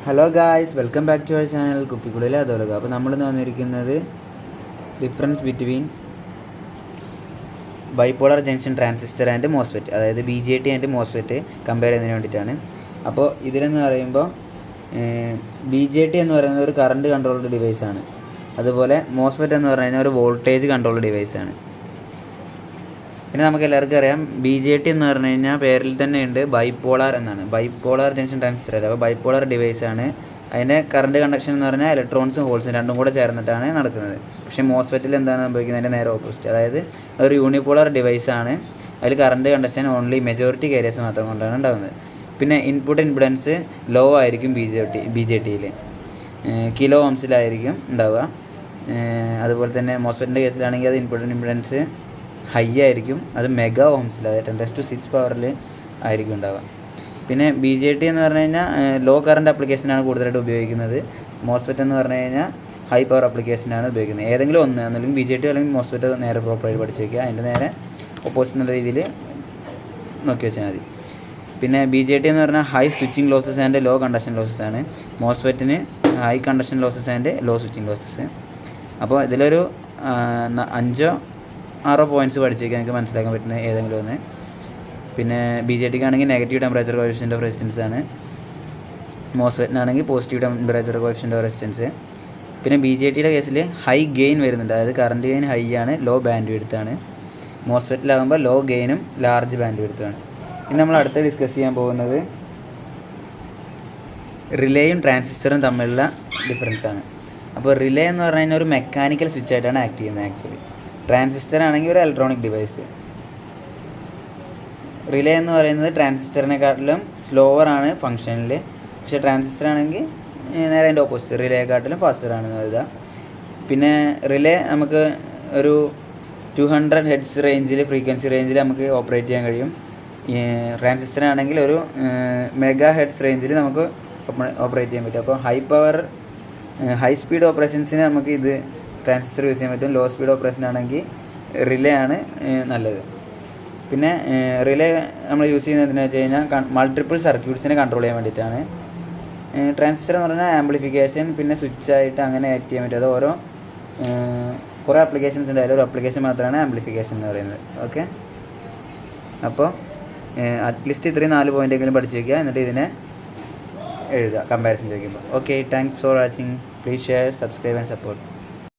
Hello guys, welcome back to our channel കുപ്പിക്കുള്ളിലെ അതോലക. അപ്പോൾ നമ്മളിന്ന് വന്നിരിക്കുന്നത് difference between bipolar junction transistor and MOSFET, അതായത് BJT ആൻഡ് മോസ്ഫെറ്റ് കമ്പയർ ചെയ്യുന്നതിന് വേണ്ടിയിട്ടാണ്. അപ്പോൾ ഇതിലെന്ന് പറയുമ്പോൾ BJT എന്ന് പറയുന്നത് ഒരു കറണ്ട് കൺട്രോൾഡ് ഡിവൈസാണ്. അതുപോലെ മോസ്ഫെറ്റ് എന്ന് പറഞ്ഞു കഴിഞ്ഞാൽ ഒരു വോൾട്ടേജ് കൺട്രോൾഡ് ഡിവൈസാണ്. പിന്നെ നമുക്ക് എല്ലാവർക്കും അറിയാം BJT എന്ന് പറഞ്ഞു കഴിഞ്ഞാൽ പേരിൽ തന്നെ ഉണ്ട് ബൈപോളാർ എന്നാണ്. ബൈപോളാർ ജംഗ്ഷൻ ട്രാൻസിസ്റ്റർ അല്ല, അപ്പോൾ ബൈപോളാർ ഡിവൈസാണ്. അതിൻ്റെ കറണ്ട് കണ്ടക്ഷൻ എന്ന് പറഞ്ഞാൽ ഇലക്ട്രോൺസും ഹോൾസും രണ്ടും കൂടെ ചേർന്നിട്ടാണ് നടക്കുന്നത്. പക്ഷേ മോസ്ഫെറ്റിൽ എന്താണ് സംഭവിക്കുന്നത്? അതിൻ്റെ നേരെ ഓപ്പോസിറ്റ്, അതായത് ഒരു യൂണിപോളാർ ഡിവൈസാണ്. അതിൽ കറണ്ട് കണ്ടക്ഷൻ ഓൺലി മെജോറിറ്റി ഏരിയസ് മാത്രം കൊണ്ടാണ് ഉണ്ടാകുന്നത്. പിന്നെ ഇൻപുട്ട് ഇംപിഡൻസ് ലോ ആയിരിക്കും BJTയിൽ, കിലോ ഓംസിലായിരിക്കും ഉണ്ടാവുക. അതുപോലെ തന്നെ മോസ്ഫെറ്റിൻ്റെ കേസിലാണെങ്കിൽ അത് ഇൻപുട്ട് ഇംപിഡൻസ് ഹൈ ആയിരിക്കും, അത് മെഗാ ഓംസിൽ, അതായത് 10⁶ പവറിൽ ആയിരിക്കും ഉണ്ടാവുക. പിന്നെ BJT എന്ന് പറഞ്ഞു കഴിഞ്ഞാൽ ലോ കറണ്ട് ആപ്ലിക്കേഷനാണ് കൂടുതലായിട്ട് ഉപയോഗിക്കുന്നത്. മോസ്ഫെറ്റ് എന്ന് പറഞ്ഞു കഴിഞ്ഞാൽ ഹൈ പവർ ആപ്ലിക്കേഷനാണ് ഉപയോഗിക്കുന്നത്. ഏതെങ്കിലും ഒന്ന്, അല്ലെങ്കിൽ BJT അല്ലെങ്കിൽ മോസ്ഫെറ്റ് നേരെ പ്രോപ്പറായിട്ട് പഠിച്ച് വയ്ക്കുക. അതിൻ്റെ നേരെ ഓപ്പോസിറ്റ് എന്നുള്ള രീതിയിൽ നോക്കി വെച്ചാൽ മതി. പിന്നെ BJT എന്ന് പറഞ്ഞാൽ high switching losses and low conduction losses ആണ്. മോസ്ഫെറ്റിന് high conduction losses and low switching losses. അപ്പോൾ ഇതിലൊരു 5-6 പോയിൻറ്റ്സ് പഠിച്ചേക്കാൻ നിങ്ങൾക്ക് മനസ്സിലാക്കാൻ പറ്റുന്ന ഏതെങ്കിലും ഒന്ന്. പിന്നെ BJTക്ക് ആണെങ്കിൽ negative temperature coefficient of resistance ആണ്. മോസ്ഫെറ്റിനാണെങ്കിൽ positive temperature coefficient of resistance. പിന്നെ BJTയുടെ കേസിൽ ഹൈ ഗെയിൻ വരുന്നുണ്ട്, അതായത് കറണ്ട് ഗെയിൻ ഹൈ ആണ്, ലോ ബാൻഡ് വിഡ്ത്താണ്. മോസ്ഫെറ്റിലാകുമ്പോൾ ലോ ഗെയിനും ലാർജ് ബാൻഡ് വിഡ്ത്തുമാണ്. ഇനി നമ്മൾ അടുത്ത് ഡിസ്കസ് ചെയ്യാൻ പോകുന്നത് റിലേയും ട്രാൻസിസ്റ്ററും തമ്മിലുള്ള ഡിഫറൻസ് ആണ്. അപ്പോൾ റിലേ എന്ന് പറഞ്ഞു കഴിഞ്ഞാൽ ഒരു മെക്കാനിക്കൽ സ്വിച്ച് ആയിട്ടാണ് ആക്ട് ചെയ്യുന്നത്. ആക്ച്വലി ട്രാൻസിസ്റ്റർ ആണെങ്കിൽ ഒരു ഇലക്ട്രോണിക് ഡിവൈസ്. റിലേ എന്ന് പറയുന്നത് ട്രാൻസിസ്റ്ററിനെക്കാട്ടിലും സ്ലോവറാണ് ഫങ്ഷനിൽ. പക്ഷേ ട്രാൻസിസ്റ്റർ ആണെങ്കിൽ നേരെ അതിൻ്റെ ഓപ്പോസിറ്റ്, റിലേയെക്കാട്ടിലും ഫാസ്റ്ററാണെന്ന് കരുതുക. പിന്നെ റിലേ നമുക്ക് ഒരു 200 ഹെഡ്സ് റേഞ്ചിൽ, ഫ്രീക്വൻസി റേഞ്ചിൽ നമുക്ക് ഓപ്പറേറ്റ് ചെയ്യാൻ കഴിയും. ട്രാൻസിസ്റ്റർ ആണെങ്കിൽ ഒരു മെഗാ ഹെഡ്സ് റേഞ്ചിൽ നമുക്ക് ഓപ്പറേറ്റ് ചെയ്യാൻ പറ്റും. അപ്പോൾ ഹൈ സ്പീഡ് ഓപ്പറേഷൻസിന് നമുക്ക് ഇത് ട്രാൻസിസ്റ്റർ യൂസ് ചെയ്യാൻ പറ്റും. ലോ സ്പീഡ് ഓപ്പറേഷൻ ആണെങ്കിൽ റിലേ ആണ് നല്ലത്. പിന്നെ റിലേ നമ്മൾ യൂസ് ചെയ്യുന്നതെന്ന് വെച്ച് കഴിഞ്ഞാൽ മൾട്ടിപ്പിൾ സർക്യൂട്ട്സിനെ കൺട്രോൾ ചെയ്യാൻ വേണ്ടിയിട്ടാണ്. ട്രാൻസിസ്റ്റർ എന്ന് പറഞ്ഞാൽ ആംപ്ലിഫിക്കേഷൻ, പിന്നെ സ്വിച്ചായിട്ട് അങ്ങനെ ആക്ട് ചെയ്യാൻ പറ്റും. അത് കുറേ ആപ്ലിക്കേഷൻസ് ഉണ്ട്, അതിലൊരു ആപ്ലിക്കേഷൻ മാത്രമാണ് ആംപ്ലിഫിക്കേഷൻ എന്ന് പറയുന്നത്. ഓക്കെ, അപ്പോൾ അറ്റ്ലീസ്റ്റ് ഇത്രയും 4 പോയിൻ്റെങ്കിലും പഠിച്ച് വയ്ക്കുക, എന്നിട്ട് ഇതിനെ എഴുതുക കമ്പാരിസൺ ചോദിക്കുമ്പോൾ. Okay, thanks for watching. Please share, subscribe and support.